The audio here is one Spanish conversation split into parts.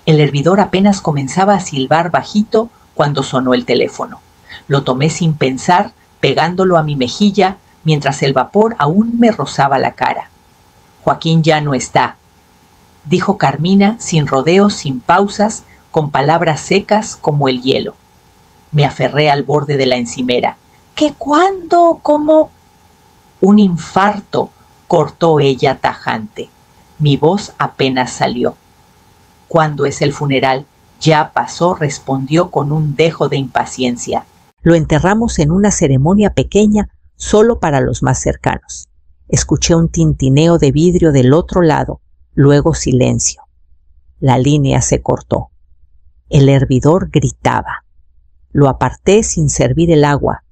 El hervidor apenas comenzaba a silbar bajito cuando sonó el teléfono. Lo tomé sin pensar, pegándolo a mi mejilla, mientras el vapor aún me rozaba la cara. Joaquín ya no está, dijo Carmina, sin rodeos, sin pausas, con palabras secas como el hielo. Me aferré al borde de la encimera. ¿Qué cuándo? ¿Cómo? Un infarto, cortó ella tajante. Mi voz apenas salió. ¿Cuándo es el funeral? Ya pasó, respondió con un dejo de impaciencia. Lo enterramos en una ceremonia pequeña, solo para los más cercanos. Escuché un tintineo de vidrio del otro lado, luego silencio. La línea se cortó. El hervidor gritaba. Lo aparté sin servir el agua,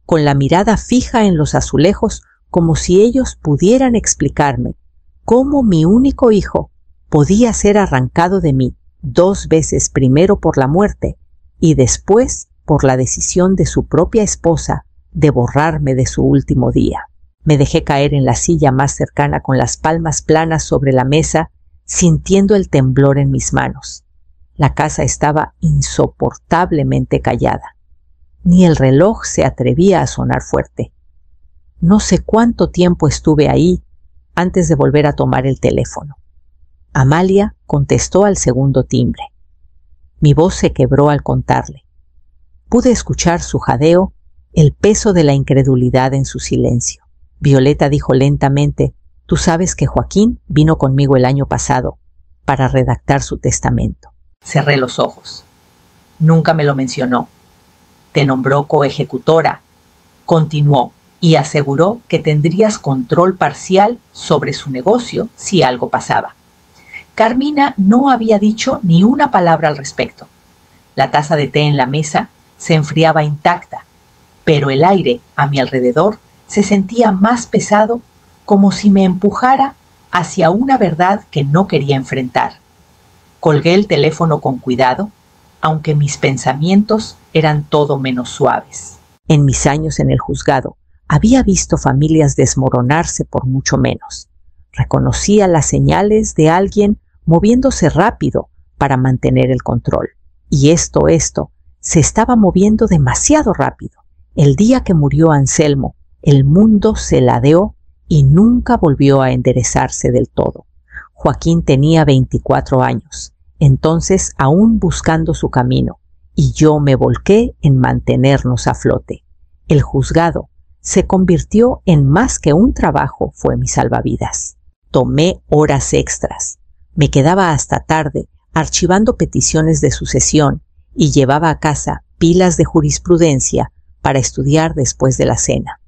con la mirada fija en los azulejos, como si ellos pudieran explicarme cómo mi único hijo podía ser arrancado de mí 2 veces, primero por la muerte y después por la decisión de su propia esposa de borrarme de su último día. Me dejé caer en la silla más cercana con las palmas planas sobre la mesa, sintiendo el temblor en mis manos. La casa estaba insoportablemente callada. Ni el reloj se atrevía a sonar fuerte. No sé cuánto tiempo estuve ahí antes de volver a tomar el teléfono. Amalia contestó al segundo timbre. Mi voz se quebró al contarle. Pude escuchar su jadeo, el peso de la incredulidad en su silencio. Violeta dijo lentamente: «Tú sabes que Joaquín vino conmigo el año pasado para redactar su testamento». Cerré los ojos. Nunca me lo mencionó. Te nombró coejecutora, continuó, y aseguró que tendrías control parcial sobre su negocio si algo pasaba. Carmina no había dicho ni una palabra al respecto. La taza de té en la mesa se enfriaba intacta, pero el aire a mi alrededor se sentía más pesado, como si me empujara hacia una verdad que no quería enfrentar. Colgué el teléfono con cuidado, aunque mis pensamientos eran todo menos suaves. En mis años en el juzgado, había visto familias desmoronarse por mucho menos. Reconocía las señales de alguien moviéndose rápido para mantener el control. Y esto se estaba moviendo demasiado rápido. El día que murió Anselmo, el mundo se ladeó y nunca volvió a enderezarse del todo. Joaquín tenía 24 años, entonces aún buscando su camino, y yo me volqué en mantenernos a flote. El juzgado se convirtió en más que un trabajo, fue mi salvavidas. Tomé horas extras. Me quedaba hasta tarde archivando peticiones de sucesión y llevaba a casa pilas de jurisprudencia para estudiar después de la cena.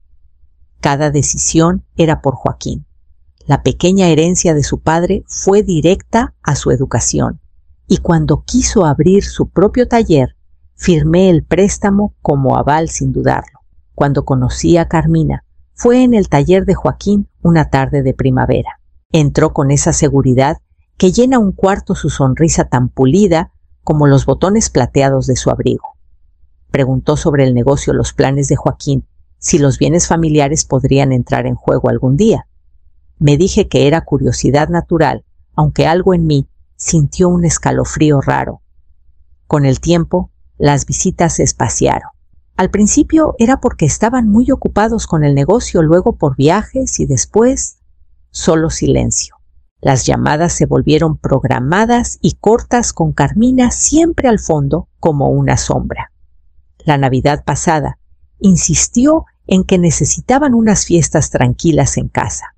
Cada decisión era por Joaquín. La pequeña herencia de su padre fue directa a su educación, y cuando quiso abrir su propio taller, firmé el préstamo como aval sin dudarlo. Cuando conocí a Carmina, fue en el taller de Joaquín una tarde de primavera. Entró con esa seguridad que llena un cuarto su sonrisa tan pulida como los botones plateados de su abrigo. Preguntó sobre el negocio, los planes de Joaquín, si los bienes familiares podrían entrar en juego algún día. Me dije que era curiosidad natural, aunque algo en mí sintió un escalofrío raro. Con el tiempo, las visitas se espaciaron. Al principio era porque estaban muy ocupados con el negocio, luego por viajes y después solo silencio. Las llamadas se volvieron programadas y cortas, con Carmina siempre al fondo como una sombra. La Navidad pasada insistió en que necesitaban unas fiestas tranquilas en casa.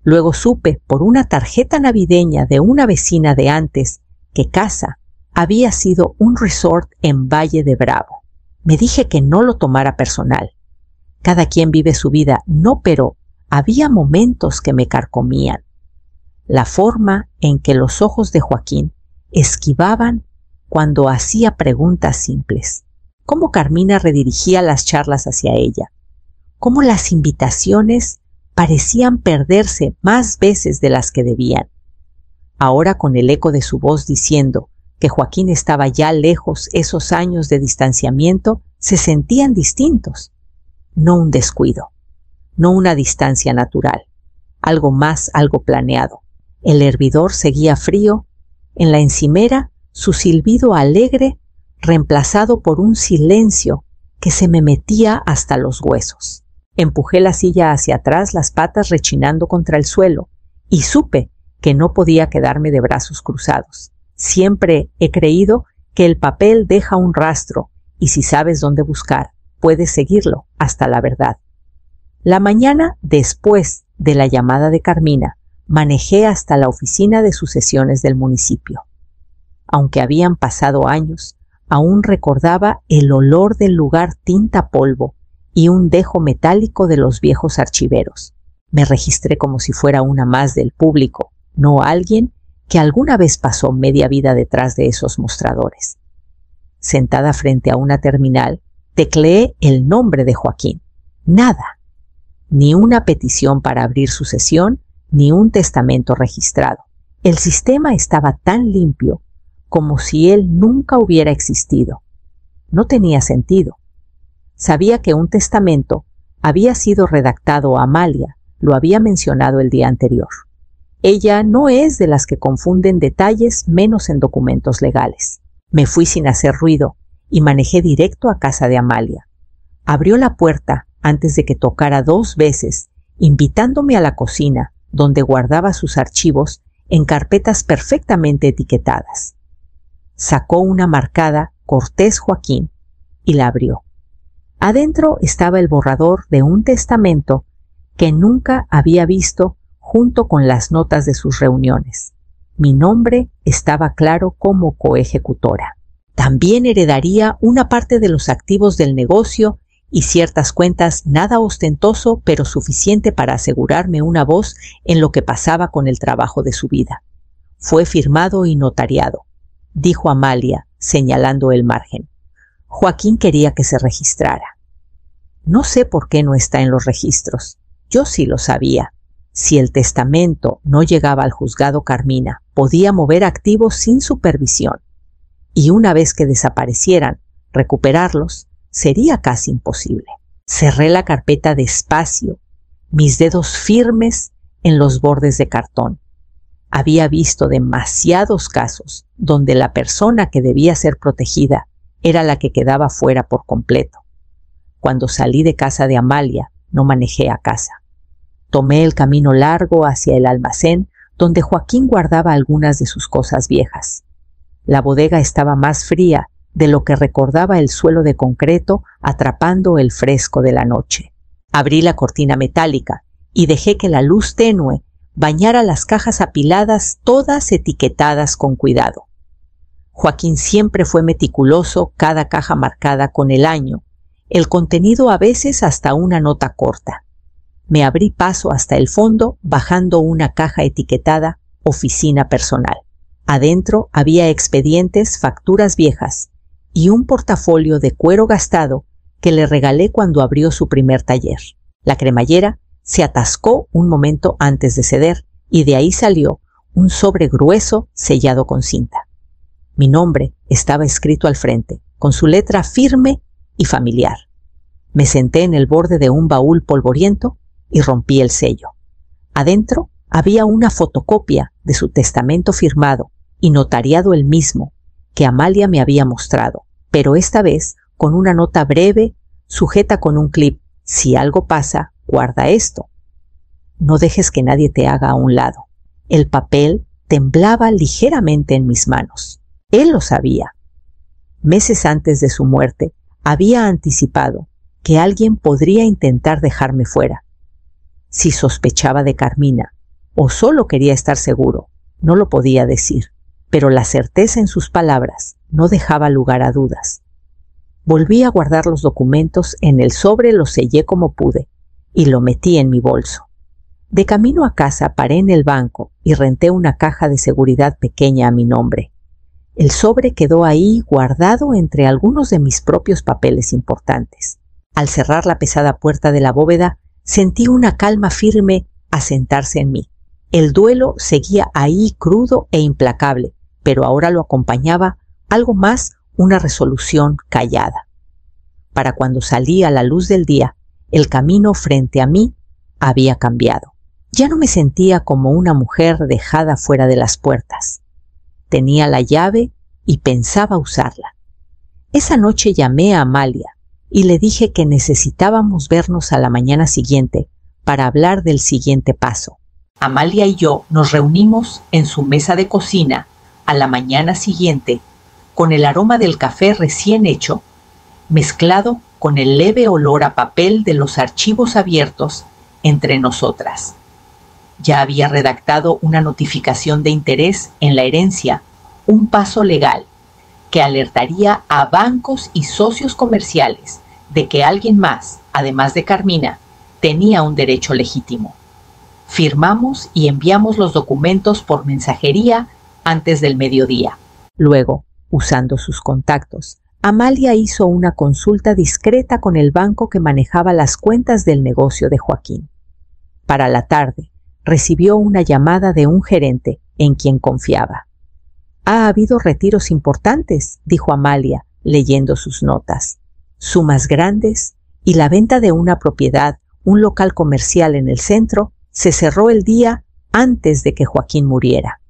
Luego supe por una tarjeta navideña de una vecina de antes que casa había sido un resort en Valle de Bravo. Me dije que no lo tomara personal. Cada quien vive su vida, no, pero había momentos que me carcomían. La forma en que los ojos de Joaquín esquivaban cuando hacía preguntas simples. Cómo Carmina redirigía las charlas hacia ella. Cómo las invitaciones parecían perderse más veces de las que debían. Ahora, con el eco de su voz diciendo que Joaquín estaba ya lejos, esos años de distanciamiento se sentían distintos. No un descuido, no una distancia natural, algo más, algo planeado. El hervidor seguía frío, en la encimera su silbido alegre reemplazado por un silencio que se me metía hasta los huesos. Empujé la silla hacia atrás, las patas rechinando contra el suelo, y supe que no podía quedarme de brazos cruzados. Siempre he creído que el papel deja un rastro, y si sabes dónde buscar, puedes seguirlo hasta la verdad. La mañana después de la llamada de Carmina, manejé hasta la oficina de sucesiones del municipio. Aunque habían pasado años, aún recordaba el olor del lugar tinta polvo y un dejo metálico de los viejos archiveros. Me registré como si fuera una más del público, no alguien que alguna vez pasó media vida detrás de esos mostradores. Sentada frente a una terminal, tecleé el nombre de Joaquín. Nada. Ni una petición para abrir sucesión, ni un testamento registrado. El sistema estaba tan limpio como si él nunca hubiera existido. No tenía sentido. Sabía que un testamento había sido redactado a Amalia, lo había mencionado el día anterior. Ella no es de las que confunden detalles menos en documentos legales. Me fui sin hacer ruido y manejé directo a casa de Amalia. Abrió la puerta antes de que tocara 2 veces, invitándome a la cocina, donde guardaba sus archivos en carpetas perfectamente etiquetadas. Sacó una marcada Cortés Joaquín y la abrió. Adentro estaba el borrador de un testamento que nunca había visto junto con las notas de sus reuniones. Mi nombre estaba claro como coejecutora. También heredaría una parte de los activos del negocio y ciertas cuentas, nada ostentoso, pero suficiente para asegurarme una voz en lo que pasaba con el trabajo de su vida. Fue firmado y notariado, dijo Amalia, señalando el margen. Joaquín quería que se registrara. No sé por qué no está en los registros. Yo sí lo sabía. Si el testamento no llegaba al juzgado Carmina, podía mover activos sin supervisión. Y una vez que desaparecieran, recuperarlos sería casi imposible. Cerré la carpeta despacio, mis dedos firmes en los bordes de cartón. Había visto demasiados casos donde la persona que debía ser protegida era la que quedaba fuera por completo. Cuando salí de casa de Amalia, no manejé a casa. Tomé el camino largo hacia el almacén donde Joaquín guardaba algunas de sus cosas viejas. La bodega estaba más fría de lo que recordaba el suelo de concreto atrapando el fresco de la noche. Abrí la cortina metálica y dejé que la luz tenue bañara las cajas apiladas, todas etiquetadas con cuidado. Joaquín siempre fue meticuloso, cada caja marcada con el año, el contenido a veces hasta una nota corta. Me abrí paso hasta el fondo, bajando una caja etiquetada Oficina Personal. Adentro había expedientes, facturas viejas y un portafolio de cuero gastado que le regalé cuando abrió su primer taller. La cremallera se atascó un momento antes de ceder y de ahí salió un sobre grueso sellado con cinta. Mi nombre estaba escrito al frente, con su letra firme y familiar. Me senté en el borde de un baúl polvoriento y rompí el sello. Adentro había una fotocopia de su testamento firmado y notariado el mismo que Amalia me había mostrado, pero esta vez con una nota breve sujeta con un clip: si algo pasa, guarda esto. No dejes que nadie te haga a un lado. El papel temblaba ligeramente en mis manos. Él lo sabía. Meses antes de su muerte, había anticipado que alguien podría intentar dejarme fuera. Si sospechaba de Carmina o solo quería estar seguro, no lo podía decir, pero la certeza en sus palabras no dejaba lugar a dudas. Volví a guardar los documentos en el sobre, lo sellé como pude y lo metí en mi bolso. De camino a casa paré en el banco y renté una caja de seguridad pequeña a mi nombre. El sobre quedó ahí guardado entre algunos de mis propios papeles importantes. Al cerrar la pesada puerta de la bóveda, sentí una calma firme asentarse en mí. El duelo seguía ahí crudo e implacable, pero ahora lo acompañaba algo más, una resolución callada. Para cuando salí a la luz del día, el camino frente a mí había cambiado. Ya no me sentía como una mujer dejada fuera de las puertas. Tenía la llave y pensaba usarla. Esa noche llamé a Amalia y le dije que necesitábamos vernos a la mañana siguiente para hablar del siguiente paso. Amalia y yo nos reunimos en su mesa de cocina a la mañana siguiente con el aroma del café recién hecho, mezclado con el leve olor a papel de los archivos abiertos entre nosotras. Ya había redactado una notificación de interés en la herencia, un paso legal que alertaría a bancos y socios comerciales de que alguien más, además de Carmina, tenía un derecho legítimo. Firmamos y enviamos los documentos por mensajería antes del mediodía. Luego, usando sus contactos, Amalia hizo una consulta discreta con el banco que manejaba las cuentas del negocio de Joaquín. Para la tarde, recibió una llamada de un gerente en quien confiaba. «Ha habido retiros importantes», dijo Amalia, leyendo sus notas. «Sumas grandes y la venta de una propiedad, un local comercial en el centro, se cerró el día antes de que Joaquín muriera.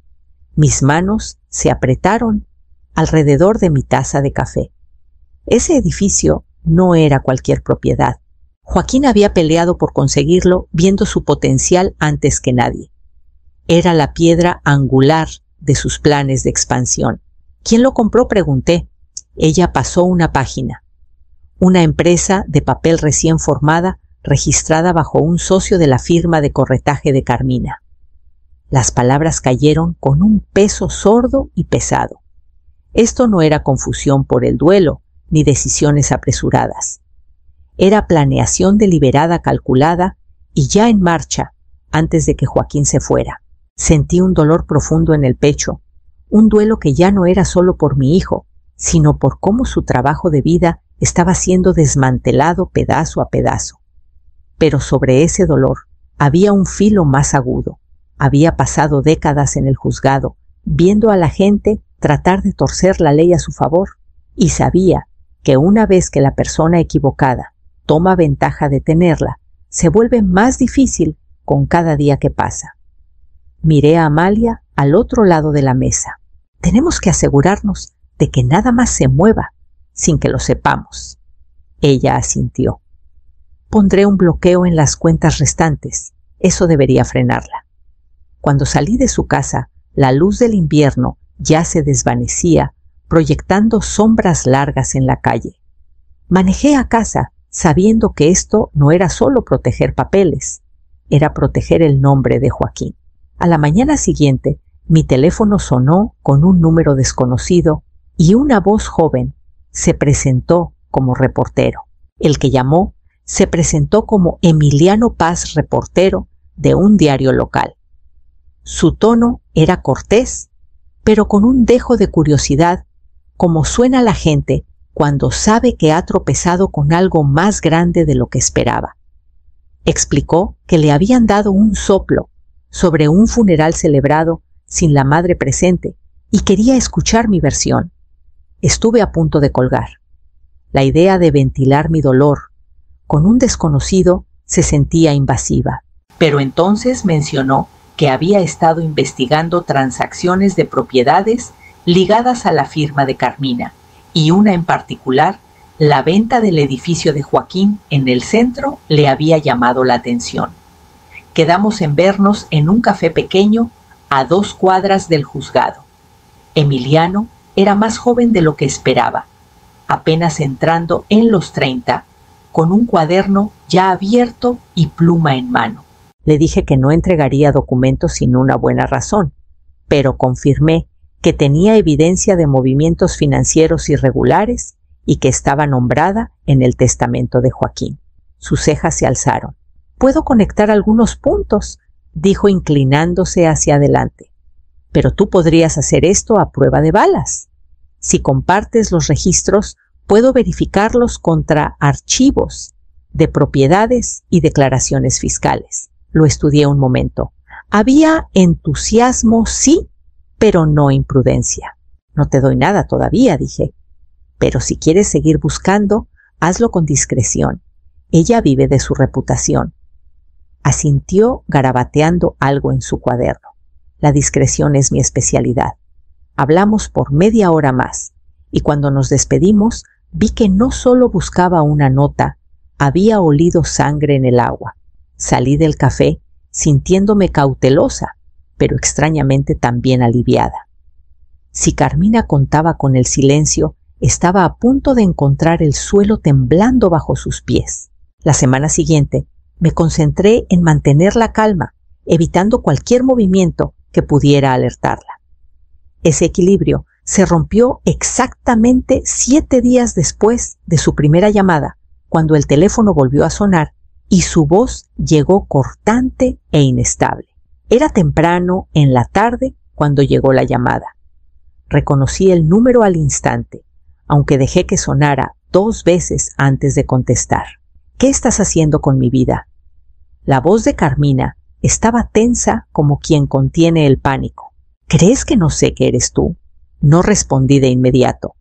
Mis manos se apretaron alrededor de mi taza de café. Ese edificio no era cualquier propiedad. Joaquín había peleado por conseguirlo viendo su potencial antes que nadie. Era la piedra angular de sus planes de expansión. ¿Quién lo compró?, pregunté. Ella pasó una página. Una empresa de papel recién formada, registrada bajo un socio de la firma de corretaje de Carmina. Las palabras cayeron con un peso sordo y pesado. Esto no era confusión por el duelo, ni decisiones apresuradas. Era planeación deliberada, calculada y ya en marcha antes de que Joaquín se fuera. Sentí un dolor profundo en el pecho, un duelo que ya no era solo por mi hijo, sino por cómo su trabajo de vida estaba siendo desmantelado pedazo a pedazo. Pero sobre ese dolor había un filo más agudo. Había pasado décadas en el juzgado, viendo a la gente tratar de torcer la ley a su favor, y sabía que una vez que la persona equivocada toma ventaja de tenerla, se vuelve más difícil con cada día que pasa. Miré a Amalia al otro lado de la mesa. Tenemos que asegurarnos de que nada más se mueva sin que lo sepamos. Ella asintió. Pondré un bloqueo en las cuentas restantes. Eso debería frenarla. Cuando salí de su casa, la luz del invierno ya se desvanecía, proyectando sombras largas en la calle. Manejé a casa, sabiendo que esto no era solo proteger papeles, era proteger el nombre de Joaquín. A la mañana siguiente, mi teléfono sonó con un número desconocido y una voz joven se presentó como reportero. El que llamó se presentó como Emiliano Paz, reportero de un diario local. Su tono era cortés, pero con un dejo de curiosidad, como suena la gente cuando sabe que ha tropezado con algo más grande de lo que esperaba. Explicó que le habían dado un soplo sobre un funeral celebrado sin la madre presente y quería escuchar mi versión. Estuve a punto de colgar. La idea de ventilar mi dolor con un desconocido se sentía invasiva. Pero entonces mencionó que había estado investigando transacciones de propiedades ligadas a la firma de Carmina, y una en particular, la venta del edificio de Joaquín en el centro, le había llamado la atención. Quedamos en vernos en un café pequeño a 2 cuadras del juzgado. Emiliano era más joven de lo que esperaba, apenas entrando en los 30, con un cuaderno ya abierto y pluma en mano. Le dije que no entregaría documentos sin una buena razón, pero confirmé que tenía evidencia de movimientos financieros irregulares y que estaba nombrada en el testamento de Joaquín. Sus cejas se alzaron. «Puedo conectar algunos puntos», dijo inclinándose hacia adelante. «Pero tú podrías hacer esto a prueba de balas. Si compartes los registros, puedo verificarlos contra archivos de propiedades y declaraciones fiscales». Lo estudié un momento. Había entusiasmo, sí, pero no imprudencia. «No te doy nada todavía», dije. «Pero si quieres seguir buscando, hazlo con discreción. Ella vive de su reputación». Asintió garabateando algo en su cuaderno. «La discreción es mi especialidad». Hablamos por media hora más, y cuando nos despedimos vi que no solo buscaba una nota, había olido sangre en el agua. Salí del café sintiéndome cautelosa, pero extrañamente también aliviada. Si Carmina contaba con el silencio, estaba a punto de encontrar el suelo temblando bajo sus pies. La semana siguiente me concentré en mantener la calma, evitando cualquier movimiento que pudiera alertarla. Ese equilibrio se rompió exactamente 7 días después de su primera llamada, cuando el teléfono volvió a sonar y su voz llegó cortante e inestable. Era temprano en la tarde cuando llegó la llamada. Reconocí el número al instante, aunque dejé que sonara 2 veces antes de contestar. ¿Qué estás haciendo con mi vida? La voz de Carmina estaba tensa como quien contiene el pánico. ¿Crees que no sé que eres tú? No respondí de inmediato.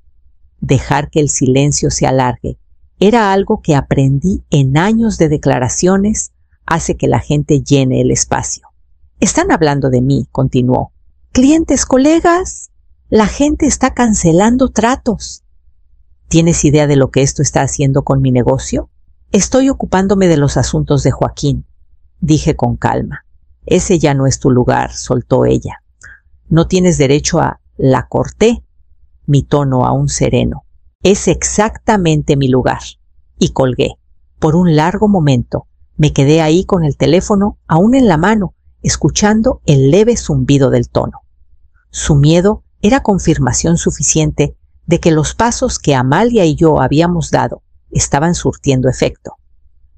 Dejar que el silencio se alargue era algo que aprendí en años de declaraciones, hace que la gente llene el espacio. Están hablando de mí, continuó. Clientes, colegas, la gente está cancelando tratos. ¿Tienes idea de lo que esto está haciendo con mi negocio? Estoy ocupándome de los asuntos de Joaquín, dije con calma. Ese ya no es tu lugar, soltó ella. No tienes derecho a la corté, mi tono aún sereno. Es exactamente mi lugar. Y colgué. Por un largo momento me quedé ahí con el teléfono aún en la mano, escuchando el leve zumbido del tono. Su miedo era confirmación suficiente de que los pasos que Amalia y yo habíamos dado estaban surtiendo efecto.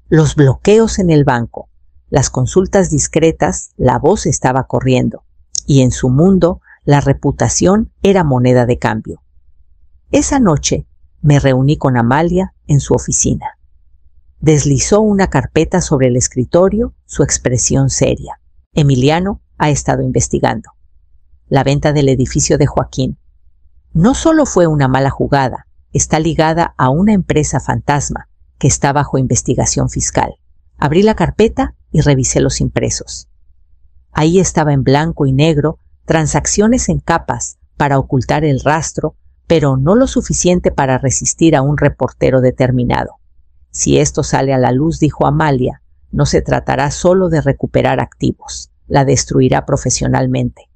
Los bloqueos en el banco, las consultas discretas, la voz estaba corriendo, y en su mundo la reputación era moneda de cambio. Esa noche me reuní con Amalia en su oficina. Deslizó una carpeta sobre el escritorio, su expresión seria. Emiliano ha estado investigando. La venta del edificio de Joaquín no solo fue una mala jugada, está ligada a una empresa fantasma que está bajo investigación fiscal. Abrí la carpeta y revisé los impresos. Ahí estaba en blanco y negro transacciones en capas para ocultar el rastro, pero no lo suficiente para resistir a un reportero determinado. Si esto sale a la luz, dijo Amalia, no se tratará solo de recuperar activos, la destruirá profesionalmente.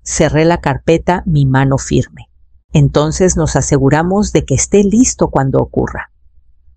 Cerré la carpeta, mi mano firme. Entonces nos aseguramos de que esté listo cuando ocurra.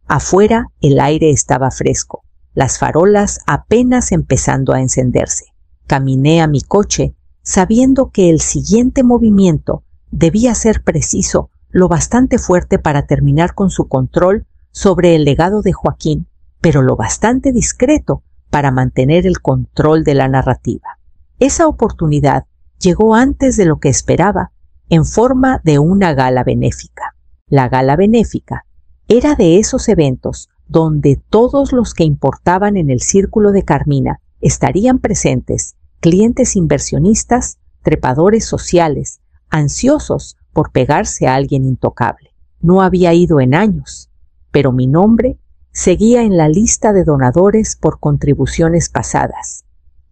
Afuera el aire estaba fresco, las farolas apenas empezando a encenderse. Caminé a mi coche sabiendo que el siguiente movimiento debía ser preciso, lo bastante fuerte para terminar con su control sobre el legado de Joaquín, pero lo bastante discreto para mantener el control de la narrativa. Esa oportunidad llegó antes de lo que esperaba, en forma de una gala benéfica. La gala benéfica era de esos eventos donde todos los que importaban en el círculo de Carmina estarían presentes, clientes inversionistas, trepadores sociales, ansiosos por pegarse a alguien intocable. No había ido en años, pero mi nombre seguía en la lista de donadores por contribuciones pasadas,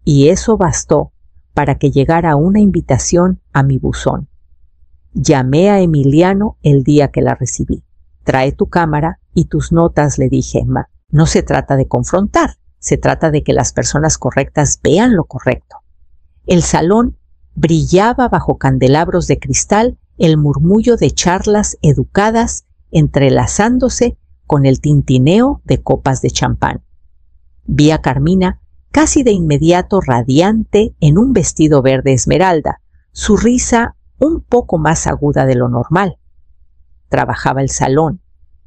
y eso bastó para que llegara una invitación a mi buzón. Llamé a Emiliano el día que la recibí. Trae tu cámara y tus notas, le dije. No se trata de confrontar, se trata de que las personas correctas vean lo correcto. El salón brillaba bajo candelabros de cristal, el murmullo de charlas educadas entrelazándose con el tintineo de copas de champán. Vi a Carmina casi de inmediato radiante en un vestido verde esmeralda, su risa un poco más aguda de lo normal. Trabajaba el salón,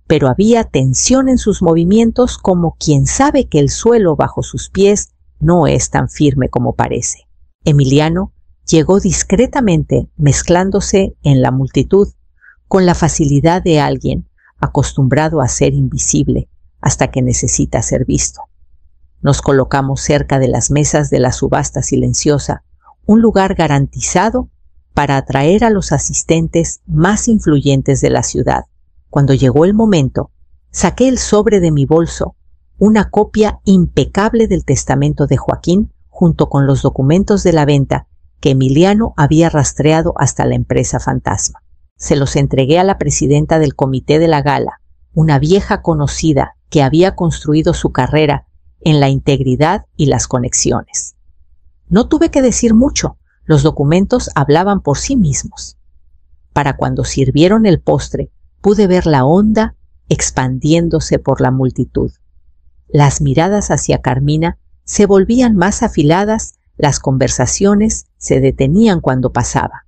pero había tensión en sus movimientos como quien sabe que el suelo bajo sus pies no es tan firme como parece. Emiliano llegó discretamente mezclándose en la multitud con la facilidad de alguien acostumbrado a ser invisible hasta que necesita ser visto. Nos colocamos cerca de las mesas de la subasta silenciosa, un lugar garantizado para atraer a los asistentes más influyentes de la ciudad. Cuando llegó el momento, saqué el sobre de mi bolso, una copia impecable del testamento de Joaquín junto con los documentos de la venta que Emiliano había rastreado hasta la empresa fantasma. Se los entregué a la presidenta del comité de la gala, una vieja conocida que había construido su carrera en la integridad y las conexiones. No tuve que decir mucho, los documentos hablaban por sí mismos. Para cuando sirvieron el postre, pude ver la onda expandiéndose por la multitud. Las miradas hacia Carmina se volvían más afiladas, las conversaciones se detenían cuando pasaba.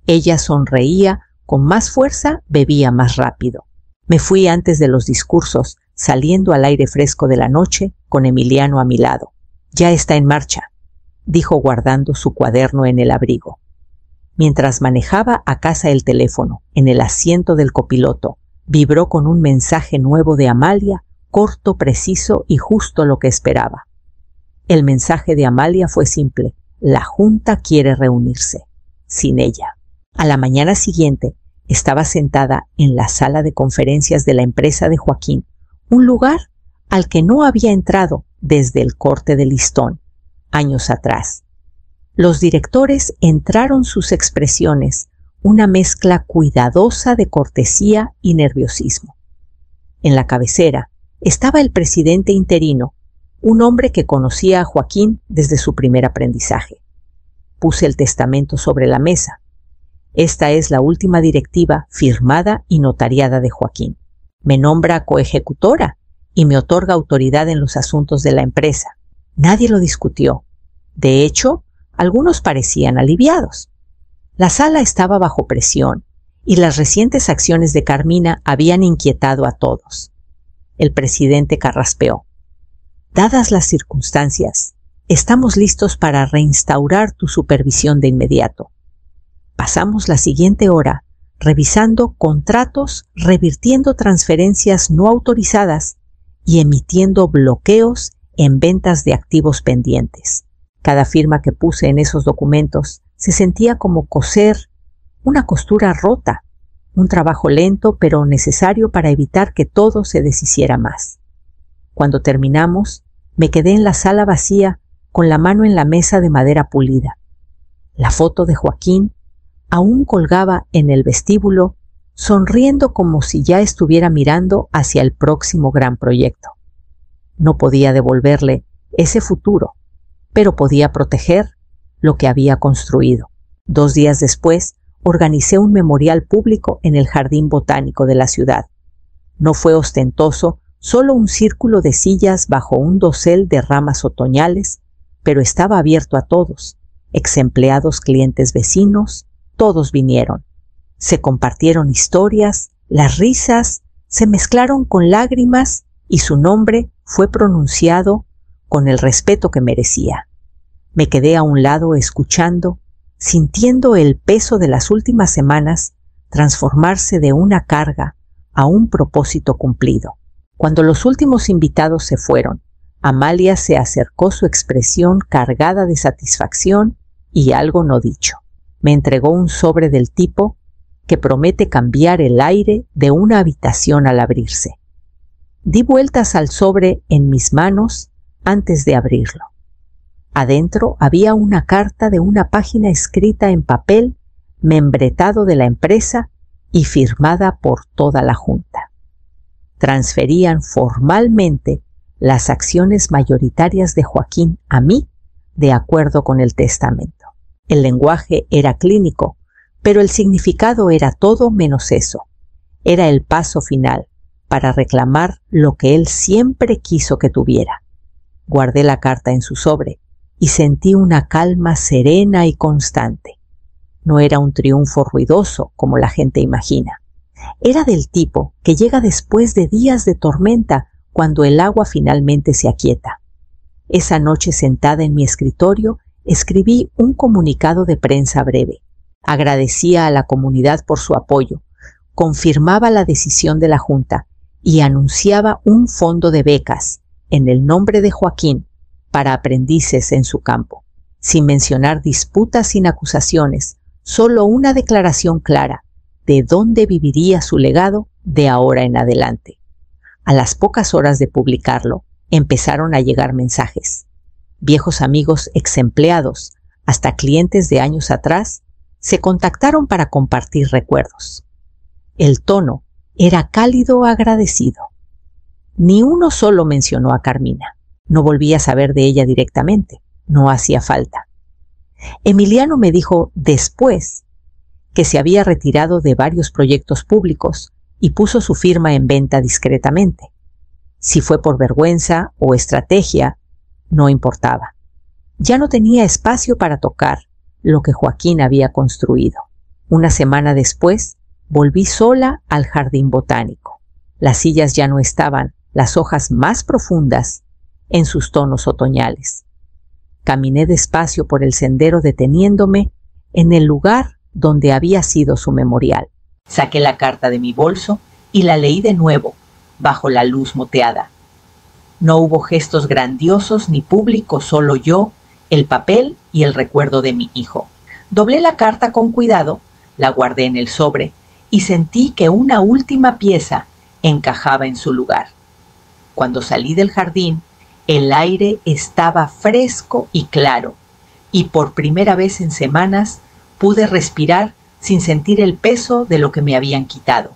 Ella sonreía con más fuerza, bebía más rápido. Me fui antes de los discursos, saliendo al aire fresco de la noche con Emiliano a mi lado. Ya está en marcha, dijo guardando su cuaderno en el abrigo. Mientras manejaba a casa el teléfono, en el asiento del copiloto, vibró con un mensaje nuevo de Amalia, corto, preciso y justo lo que esperaba. El mensaje de Amalia fue simple: la junta quiere reunirse. Sin ella. A la mañana siguiente, estaba sentada en la sala de conferencias de la empresa de Joaquín, un lugar al que no había entrado desde el corte de listón, años atrás. Los directores entraron sus expresiones, una mezcla cuidadosa de cortesía y nerviosismo. En la cabecera estaba el presidente interino, un hombre que conocía a Joaquín desde su primer aprendizaje. Puse el testamento sobre la mesa. Esta es la última directiva firmada y notariada de Joaquín. Me nombra coejecutora y me otorga autoridad en los asuntos de la empresa. Nadie lo discutió. De hecho, algunos parecían aliviados. La sala estaba bajo presión y las recientes acciones de Carmina habían inquietado a todos. El presidente carraspeó. Dadas las circunstancias, estamos listos para reinstaurar tu supervisión de inmediato. Pasamos la siguiente hora revisando contratos, revirtiendo transferencias no autorizadas y emitiendo bloqueos en ventas de activos pendientes. Cada firma que puse en esos documentos se sentía como coser una costura rota, un trabajo lento pero necesario para evitar que todo se deshiciera más. Cuando terminamos, me quedé en la sala vacía con la mano en la mesa de madera pulida. La foto de Joaquín aún colgaba en el vestíbulo, sonriendo como si ya estuviera mirando hacia el próximo gran proyecto. No podía devolverle ese futuro, pero podía proteger lo que había construido. 2 días después, organicé un memorial público en el jardín botánico de la ciudad. No fue ostentoso, solo un círculo de sillas bajo un dosel de ramas otoñales, pero estaba abierto a todos, exempleados, clientes, vecinos, todos vinieron. Se compartieron historias, las risas se mezclaron con lágrimas y su nombre fue pronunciado con el respeto que merecía. Me quedé a un lado escuchando, sintiendo el peso de las últimas semanas transformarse de una carga a un propósito cumplido. Cuando los últimos invitados se fueron, Amalia se acercó, su expresión cargada de satisfacción y algo no dicho. Me entregó un sobre del tipo que promete cambiar el aire de una habitación al abrirse. Di vueltas al sobre en mis manos antes de abrirlo. Adentro había una carta de una página escrita en papel, membretado de la empresa y firmada por toda la junta. Transferían formalmente las acciones mayoritarias de Joaquín a mí, de acuerdo con el testamento. El lenguaje era clínico, pero el significado era todo menos eso. Era el paso final para reclamar lo que él siempre quiso que tuviera. Guardé la carta en su sobre y sentí una calma serena y constante. No era un triunfo ruidoso como la gente imagina. Era del tipo que llega después de días de tormenta, cuando el agua finalmente se aquieta. Esa noche, sentada en mi escritorio, escribí un comunicado de prensa breve. Agradecía a la comunidad por su apoyo, confirmaba la decisión de la Junta y anunciaba un fondo de becas en el nombre de Joaquín para aprendices en su campo, sin mencionar disputas sin acusaciones, solo una declaración clara de dónde viviría su legado de ahora en adelante. A las pocas horas de publicarlo, empezaron a llegar mensajes. Viejos amigos exempleados, Hasta clientes de años atrás se contactaron para compartir recuerdos. El tono era cálido agradecido. Ni uno solo mencionó a Carmina. No volví a saber de ella directamente. No hacía falta. Emiliano me dijo después que se había retirado de varios proyectos públicos y puso su firma en venta discretamente. Si fue por vergüenza o estrategia, no importaba. Ya no tenía espacio para tocar lo que Joaquín había construido. Una semana después, volví sola al jardín botánico. Las sillas ya no estaban, las hojas más profundas, en sus tonos otoñales. Caminé despacio por el sendero deteniéndome en el lugar donde había sido su memorial. Saqué la carta de mi bolso y la leí de nuevo, bajo la luz moteada. No hubo gestos grandiosos ni públicos, solo yo, el papel y el recuerdo de mi hijo. Doblé la carta con cuidado, la guardé en el sobre y sentí que una última pieza encajaba en su lugar. Cuando salí del jardín, el aire estaba fresco y claro, y por primera vez en semanas pude respirar sin sentir el peso de lo que me habían quitado.